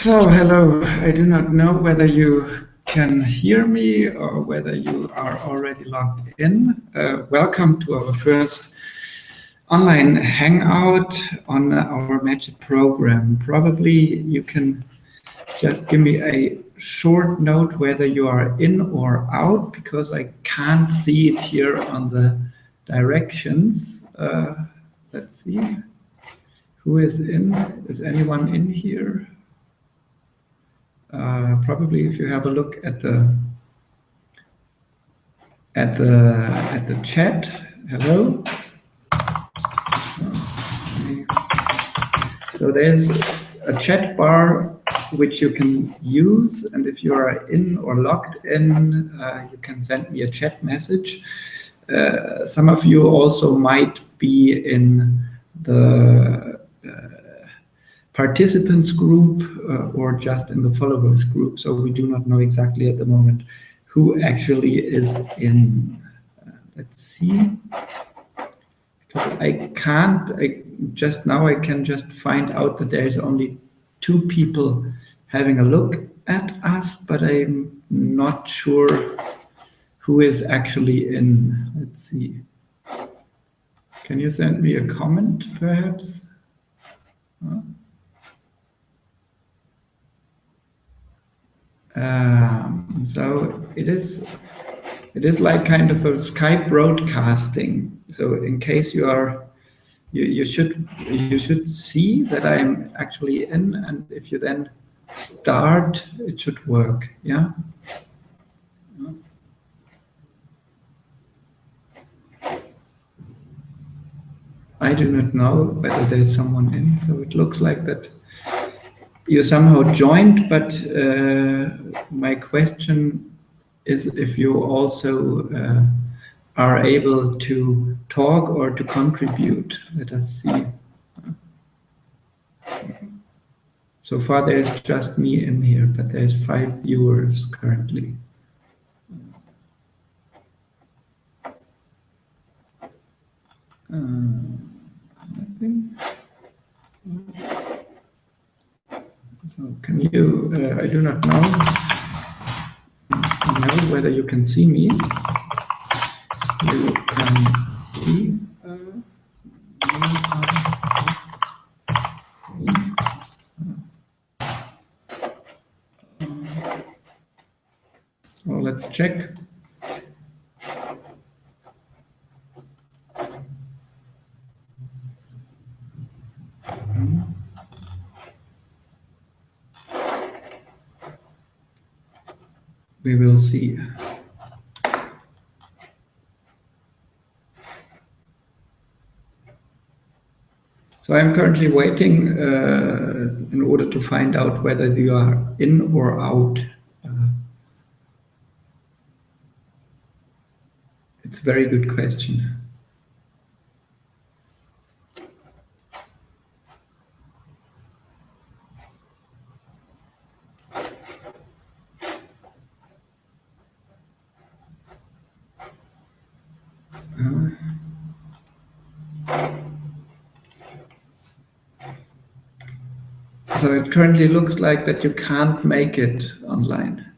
So, hello. I do not know whether you can hear me or whether you are already logged in. Welcome to our first online hangout on our Magic program. Probably you can just give me a short note whether you are in or out, because I can't see it here on the directions. Let's see. Who is in? Is anyone in here? Probably if you have a look at the chat. Hello. So there's a chat bar which you can use, and if you are in or logged in, you can send me a chat message. Some of you also might be in the participants group or just in the followers group, so we do not know exactly at the moment who actually is in. Let's see, because I can just find out that there's only 2 people having a look at us, but I'm not sure who is actually in. Let's see, can you send me a comment perhaps? So it is like kind of a Skype broadcasting. So in case you are, you should see that I'm actually in, and if you then start, it should work. Yeah. I do not know whether there's someone in. So it looks like that you somehow joined, but my question is if you also are able to talk or to contribute. Let us see. So far there's just me in here, but there's 5 viewers currently. Nothing. So can you, I do not know whether you can see me. You can see. Well, let's check. We will see. So I'm currently waiting in order to find out whether you are in or out. It's a very good question. So it currently looks like that you can't make it online.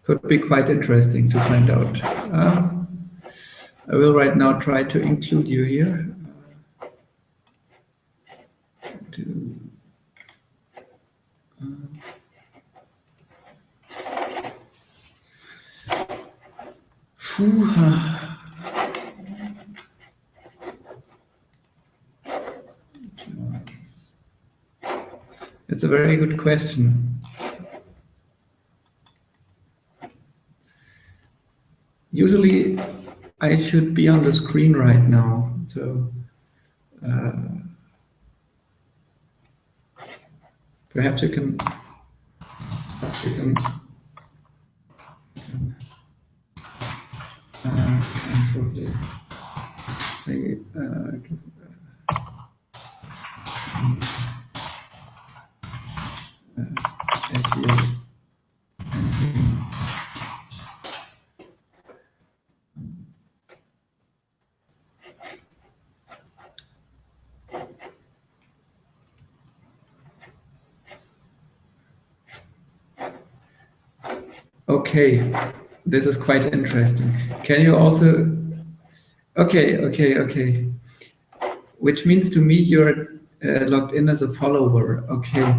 Could be quite interesting to find out. I will right now try to include you here. It's a very good question. Usually I should be on the screen right now, so perhaps you can Okay, this is quite interesting. Can you also? Okay. Which means to me you're logged in as a follower. Okay.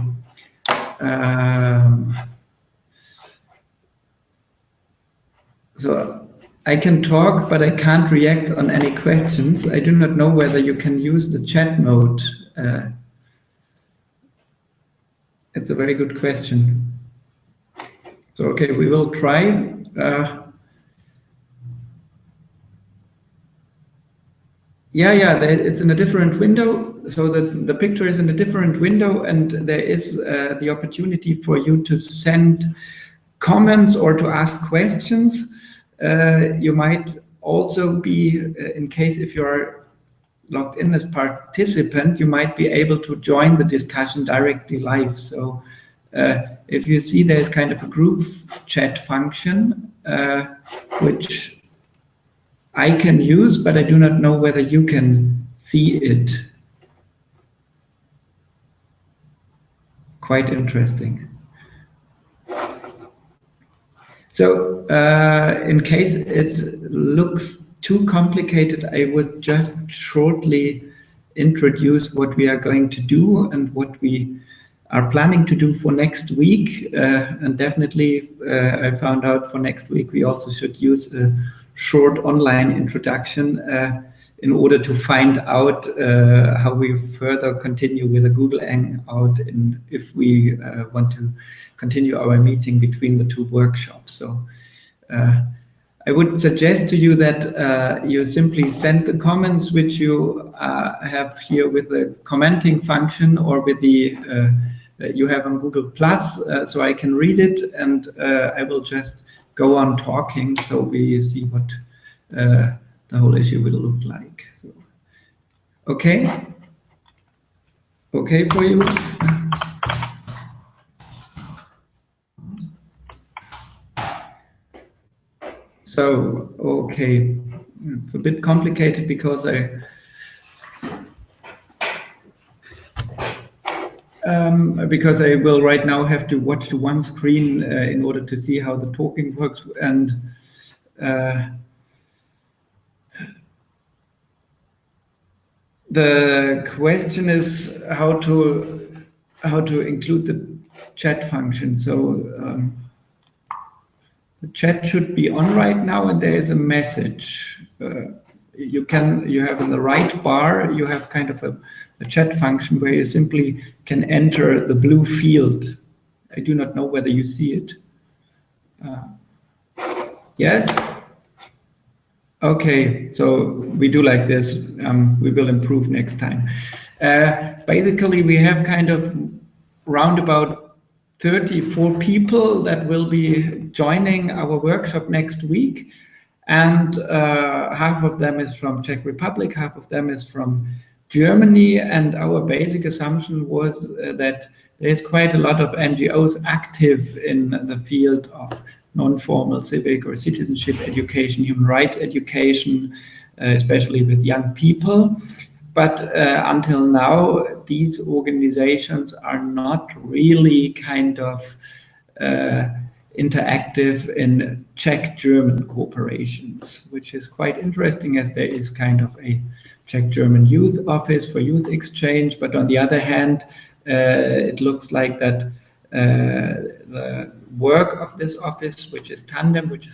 So I can talk, but I can't react on any questions. I do not know whether you can use the chat mode. It's a very good question. So, okay, we will try. Yeah, it's in a different window. So the picture is in a different window, and there is the opportunity for you to send comments or to ask questions. You might also be, in case if you are logged in as participant, you might be able to join the discussion directly live. So if you see there's kind of a group chat function, which I can use, but I do not know whether you can see it. Quite interesting. So in case it looks too complicated, I would just shortly introduce what we are going to do and what we are planning to do for next week. And definitely, I found out for next week, we also should use a short online introduction in order to find out how we further continue with the Google Hangout and if we want to continue our meeting between the two workshops. So I would suggest to you that you simply send the comments which you have here with the commenting function or with the you have on Google Plus, so I can read it, and I will just go on talking so we see what the whole issue will look like. So, okay for you. So, okay, it's a bit complicated because I will right now have to watch to one screen in order to see how the talking works, and the question is how to include the chat function. So the chat should be on right now, and there is a message. You have in the right bar, you have kind of a chat function where you simply can enter the blue field. I do not know whether you see it. Yes? Okay, so we do like this. We will improve next time. Basically, we have kind of round about 34 people that will be joining our workshop next week. And half of them is from Czech Republic, half of them is from Germany. And our basic assumption was that there's quite a lot of NGOs active in the field of non-formal civic or citizenship education, human rights education, especially with young people. But until now, these organizations are not really kind of interactive in Czech-German cooperations, which is quite interesting as there is kind of a Czech-German youth office for youth exchange. But on the other hand, it looks like that the work of this office, which is Tandem, which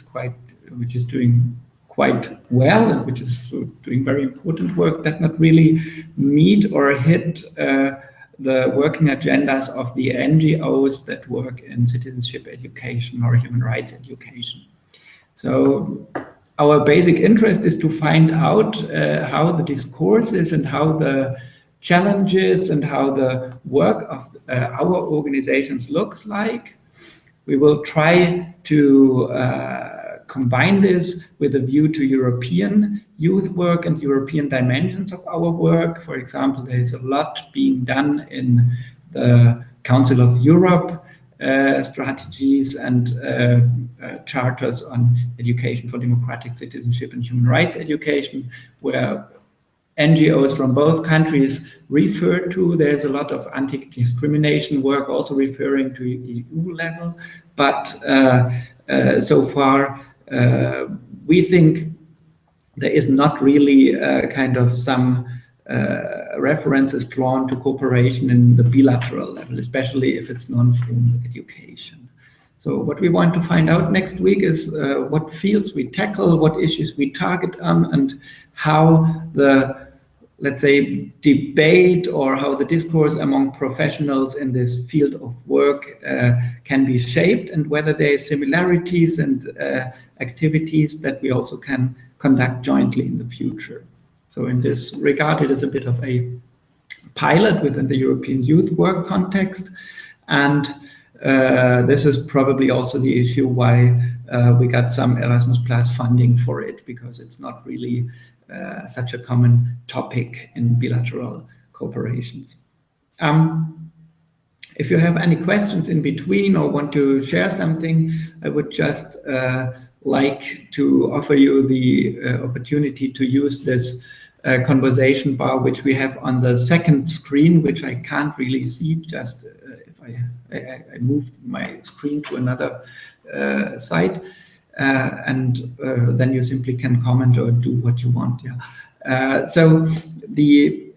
is doing quite well and which is doing very important work, does not really meet or hit the working agendas of the NGOs that work in citizenship education or human rights education. So our basic interest is to find out how the discourse is and how the challenges and how the work of our organizations looks like. We will try to combine this with a view to European youth work and European dimensions of our work. For example, there is a lot being done in the Council of Europe strategies and charters on education for democratic citizenship and human rights education, where NGOs from both countries refer to. There's a lot of anti-discrimination work also referring to EU level, but so far we think there is not really kind of some references drawn to cooperation in the bilateral level, especially if it's non-formal education. So what we want to find out next week is what fields we tackle, what issues we target on, and how the, let's say, debate or how the discourse among professionals in this field of work can be shaped, and whether there are similarities and activities that we also can conduct jointly in the future. So in this regard, it is a bit of a pilot within the European youth work context. And this is probably also the issue why we got some Erasmus Plus funding for it, because it's not really such a common topic in bilateral cooperations. If you have any questions in between or want to share something, I would just like to offer you the opportunity to use this conversation bar, which we have on the second screen, which I can't really see, just if I move my screen to another side, and then you simply can comment or do what you want. Yeah. So we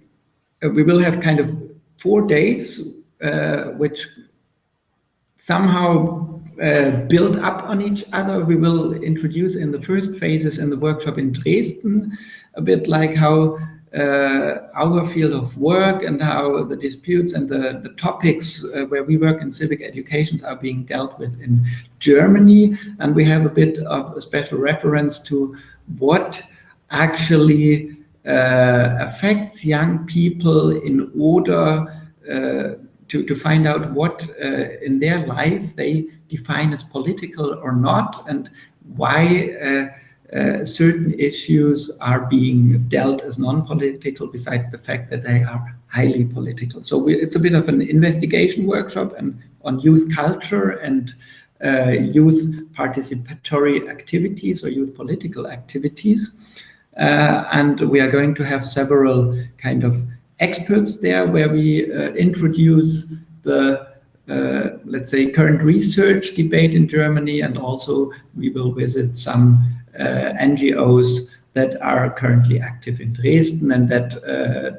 will have kind of 4 days, which somehow build up on each other. We will introduce in the first phases in the workshop in Dresden a bit like how our field of work and how the disputes and the topics where we work in civic educations are being dealt with in Germany. And we have a bit of a special reference to what actually affects young people in order to find out what in their life they define as political or not, and why certain issues are being dealt as non-political, besides the fact that they are highly political. So it's a bit of an investigation workshop and on youth culture and youth participatory activities or youth political activities. And we are going to have several kind of experts there, where we introduce the let's say current research debate in Germany, and also we will visit some NGOs that are currently active in Dresden and that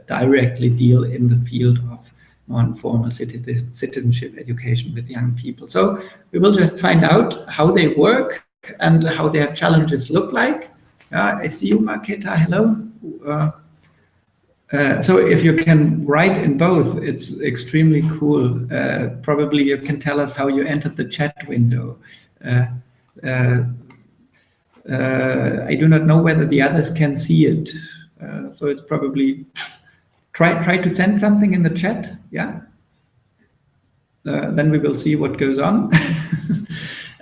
directly deal in the field of non-formal citizenship education with young people. So we will just find out how they work and how their challenges look like. I see you, Marketa. Hello. So if you can write in both, it's extremely cool. Probably you can tell us how you entered the chat window. I do not know whether the others can see it. So it's probably, try to send something in the chat, yeah? Then we will see what goes on.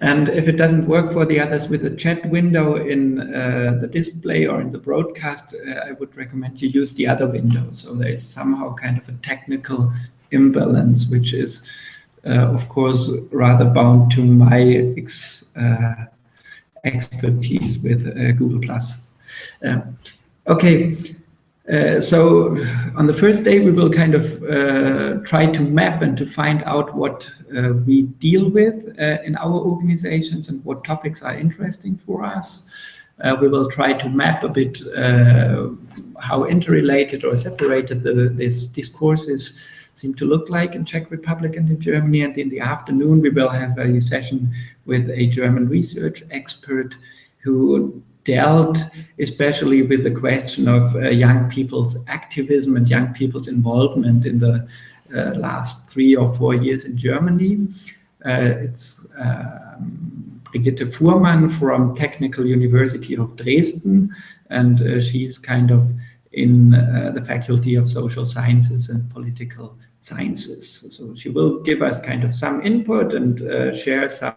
And if it doesn't work for the others with the chat window in the display or in the broadcast, I would recommend you use the other window. So there is somehow kind of a technical imbalance, which is, of course, rather bound to my expertise with Google+. Okay. So on the first day, we will kind of try to map and to find out what we deal with in our organizations and what topics are interesting for us. We will try to map a bit how interrelated or separated these discourses seem to look like in Czech Republic and in Germany. And in the afternoon, we will have a session with a German research expert who dealt especially with the question of young people's activism and young people's involvement in the last 3 or 4 years in Germany. It's Brigitte Fuhrmann from Technical University of Dresden, and she's kind of in the Faculty of Social Sciences and Political Sciences. So she will give us kind of some input and share some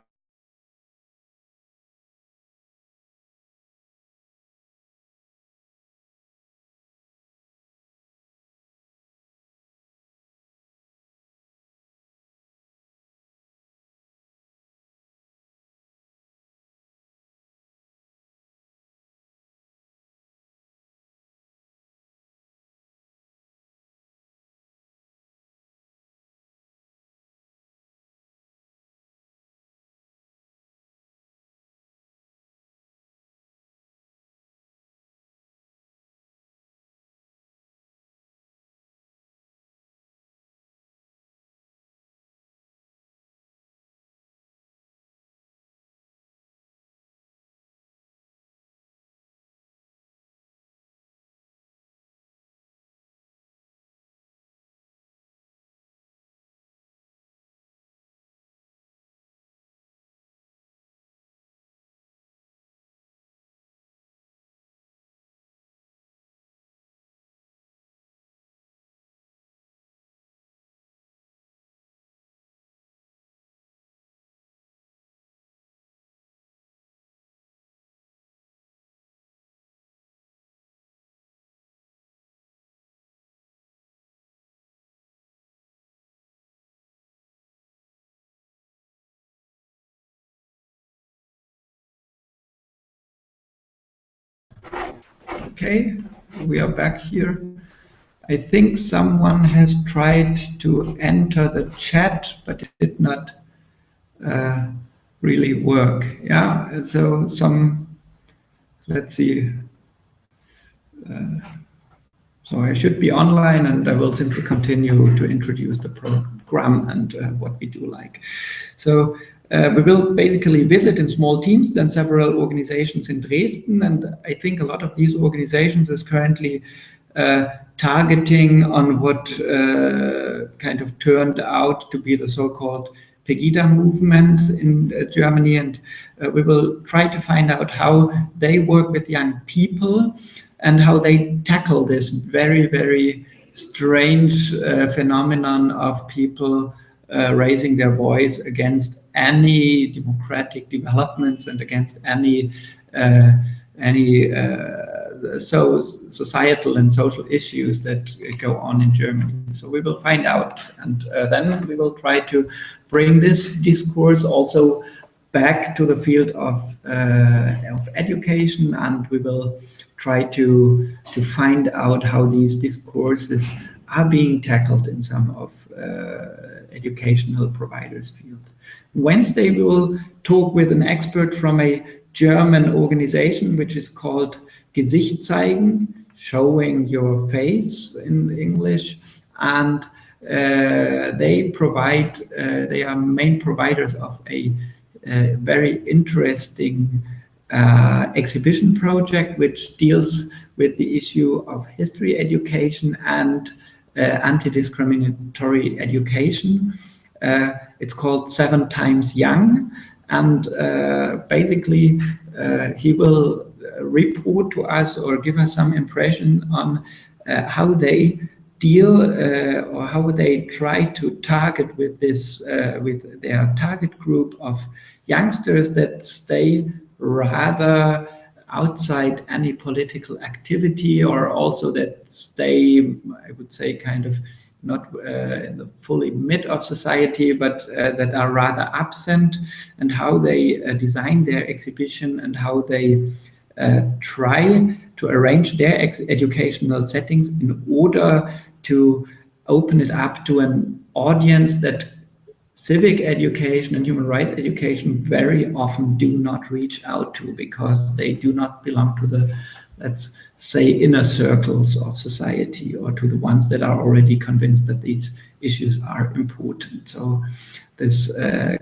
Okay, we are back here. I think someone has tried to enter the chat, but it did not really work. Yeah, so let's see. So I should be online, and I will simply continue to introduce the program and what we do like. So we will basically visit in small teams, then several organizations in Dresden, and I think a lot of these organizations is currently targeting on what kind of turned out to be the so-called Pegida movement in Germany, and we will try to find out how they work with young people and how they tackle this very, very strange phenomenon of people raising their voice against any democratic developments and against any societal and social issues that go on in Germany. So we will find out, and then we will try to bring this discourse also back to the field of education, and we will try to find out how these discourses are being tackled in some of educational providers' field. Wednesday, we will talk with an expert from a German organization which is called Gesicht zeigen, showing your face in English, and they are main providers of a very interesting exhibition project which deals with the issue of history education and anti-discriminatory education. It's called 7 Times Young, and basically he will report to us or give us some impression on how they deal or how they try to target with this with their target group of youngsters that stay rather outside any political activity, or also that stay, I would say, kind of not in the fully mid of society, but that are rather absent, and how they design their exhibition and how they try to arrange their educational settings in order to open it up to an audience that civic education and human rights education very often do not reach out to, because they do not belong to the, let's say, inner circles of society, or to the ones that are already convinced that these issues are important. So this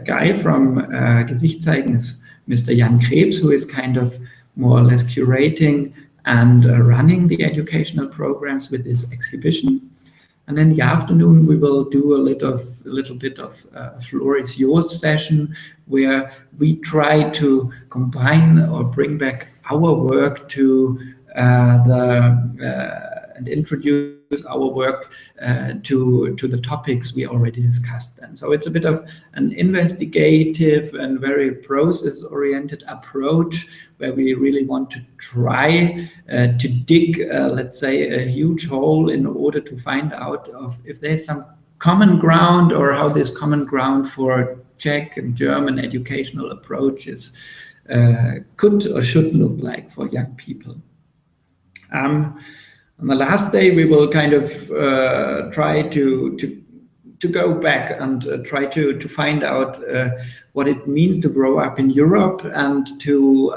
guy from Gesicht zeigen is Mr. Jan Krebs, who is kind of more or less curating and running the educational programs with this exhibition. And in the afternoon, we will do a little bit of floor is yours session, where we try to combine or bring back our work to and introduce our work to the topics we already discussed then. So it's a bit of an investigative and very process-oriented approach, where we really want to try to dig, let's say, a huge hole in order to find out if there's some common ground, or how this common ground for Czech and German educational approaches could or should look like for young people. On the last day, we will kind of try to go back and try to find out what it means to grow up in Europe, and to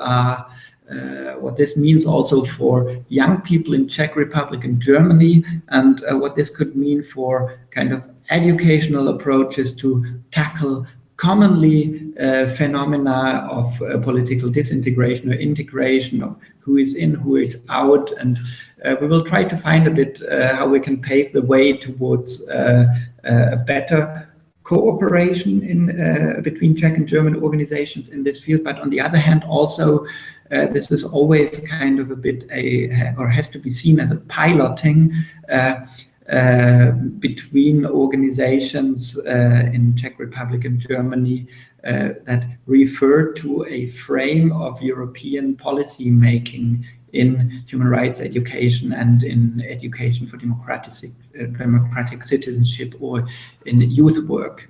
what this means also for young people in Czech Republic and Germany, and what this could mean for kind of educational approaches to tackle commonly phenomena of political disintegration or integration, of who is in, who is out, and we will try to find a bit how we can pave the way towards a better cooperation in between Czech and German organizations in this field. But on the other hand, also this is always kind of a bit or has to be seen as a piloting between organizations in Czech Republic and Germany that refer to a frame of European policy making in human rights education and in education for democratic citizenship, or in youth work.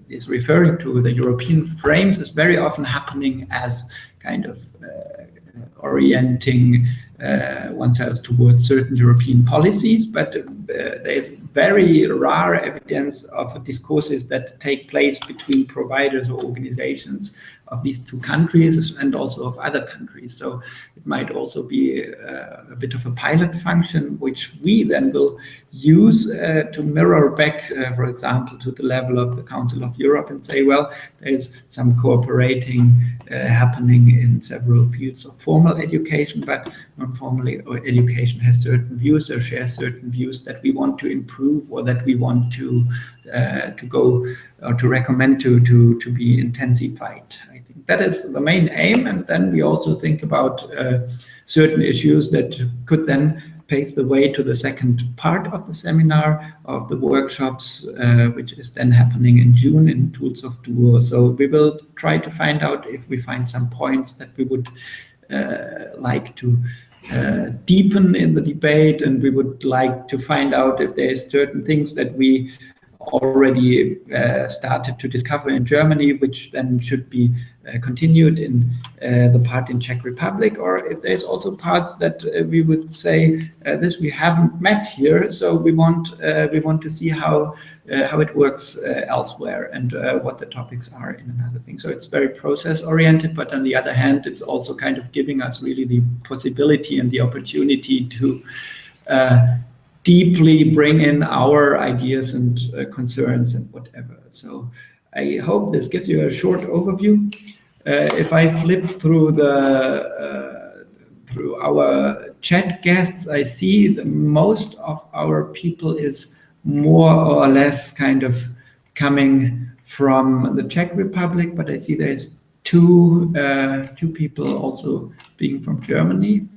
Is referring to the European frames is very often happening as kind of orienting oneself towards certain European policies, but there's very rare evidence of discourses that take place between providers or organizations of these two countries and also of other countries. So it might also be a bit of a pilot function, which we then will use to mirror back, for example, to the level of the Council of Europe and say, well, there's some cooperating happening in several fields of formal education, but non-formal education has certain views or shares certain views that we want to improve or that we want to go or to recommend to be intensified. I think that is the main aim, and then we also think about certain issues that could then pave the way to the second part of the seminar, of the workshops, which is then happening in June in Tools of Duo. So we will try to find out if we find some points that we would like to deepen in the debate, and we would like to find out if there's certain things that we already started to discover in Germany, which then should be continued in the part in Czech Republic, or if there's also parts that we would say this we haven't met here, so we want to see how it works elsewhere and what the topics are in another thing. So it's very process oriented, but on the other hand, it's also kind of giving us really the possibility and the opportunity to deeply bring in our ideas and concerns and whatever. So I hope this gives you a short overview. If I flip through through our chat guests, I see that most of our people is more or less kind of coming from the Czech Republic, but I see there's two people also being from Germany,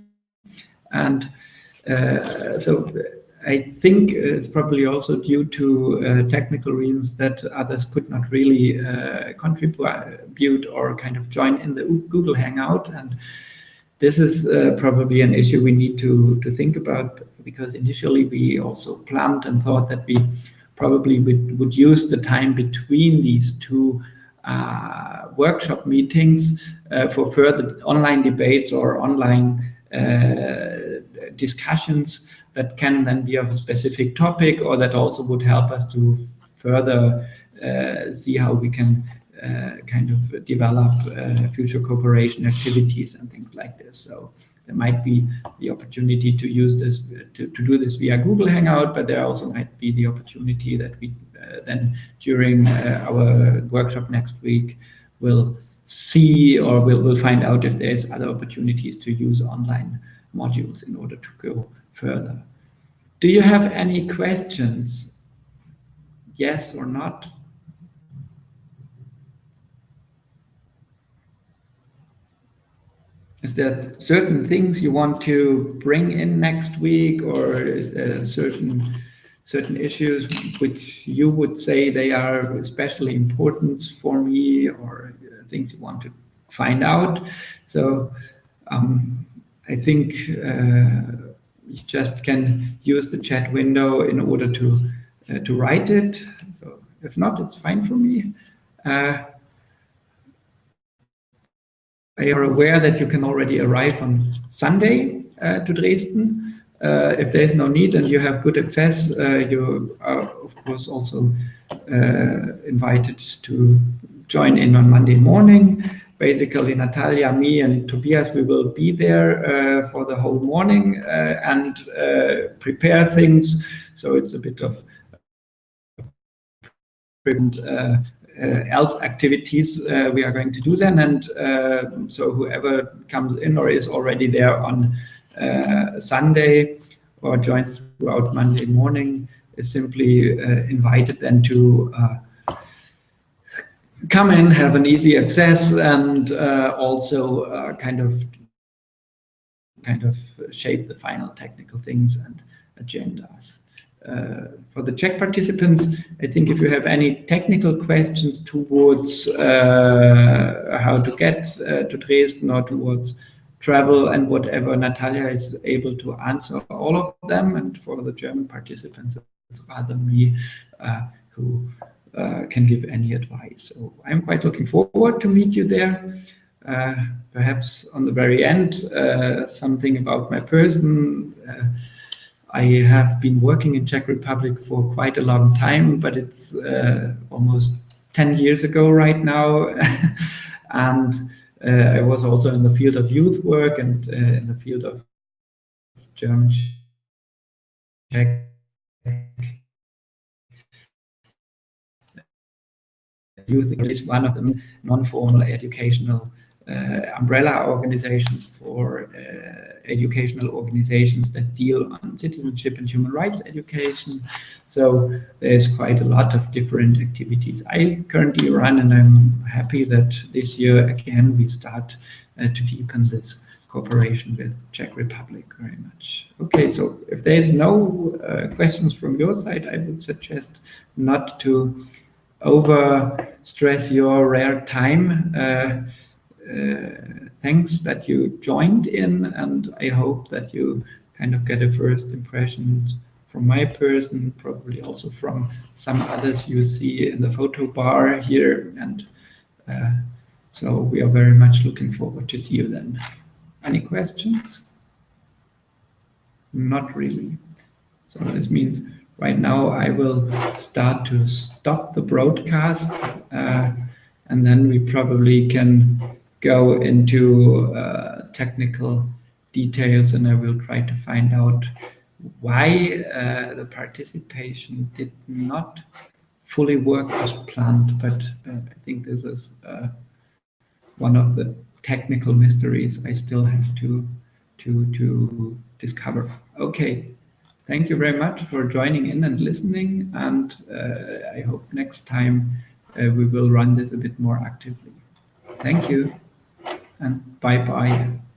and so I think it's probably also due to technical reasons that others could not really contribute or kind of join in the Google Hangout. And this is probably an issue we need to think about, because initially we also planned and thought that we probably would use the time between these two workshop meetings for further online debates or online discussions that can then be of a specific topic, or that also would help us to further see how we can kind of develop future cooperation activities and things like this. So there might be the opportunity to use this, to do this via Google Hangout, but there also might be the opportunity that we then during our workshop next week will see, or we'll find out if there's other opportunities to use online modules in order to go further. Do you have any questions? Yes or not? Is there certain things you want to bring in next week, or is there certain issues which you would say they are especially important for me, or things you want to find out? So I think you just can use the chat window in order to write it. So if not, it's fine for me. I are aware that you can already arrive on Sunday to Dresden. If there's no need and you have good access, you are of course also invited to join in on Monday morning. Basically, Natalia, me, and Tobias, we will be there for the whole morning and prepare things. So it's a bit of else activities we are going to do then. And so whoever comes in or is already there on Sunday or joins throughout Monday morning is simply invited then to come in, have an easy access, and also kind of shape the final technical things and agendas. For the Czech participants, I think if you have any technical questions towards how to get to Dresden or towards travel and whatever, Natalia is able to answer all of them. And for the German participants, it's rather me who can give any advice. So I'm quite looking forward to meet you there. Perhaps on the very end, something about my person. I have been working in Czech Republic for quite a long time, but it's almost 10 years ago right now. And I was also in the field of youth work and in the field of German, Czech youth is one of the non-formal educational umbrella organizations for educational organizations that deal on citizenship and human rights education. So there's quite a lot of different activities I currently run, and I'm happy that this year again we start to deepen this cooperation with Czech Republic very much. Okay, so if there's no questions from your side, I would suggest not to over stress your rare time. Thanks that you joined in, and I hope that you kind of get a first impression from my person, probably also from some others you see in the photo bar here. And so we are very much looking forward to see you then. Any questions? Not really. So this means right now I will start to stop the broadcast, and then we probably can go into technical details, and I will try to find out why the participation did not fully work as planned. But I think this is one of the technical mysteries I still have to discover. Okay. Thank you very much for joining in and listening, and I hope next time we will run this a bit more actively. Thank you, and bye-bye.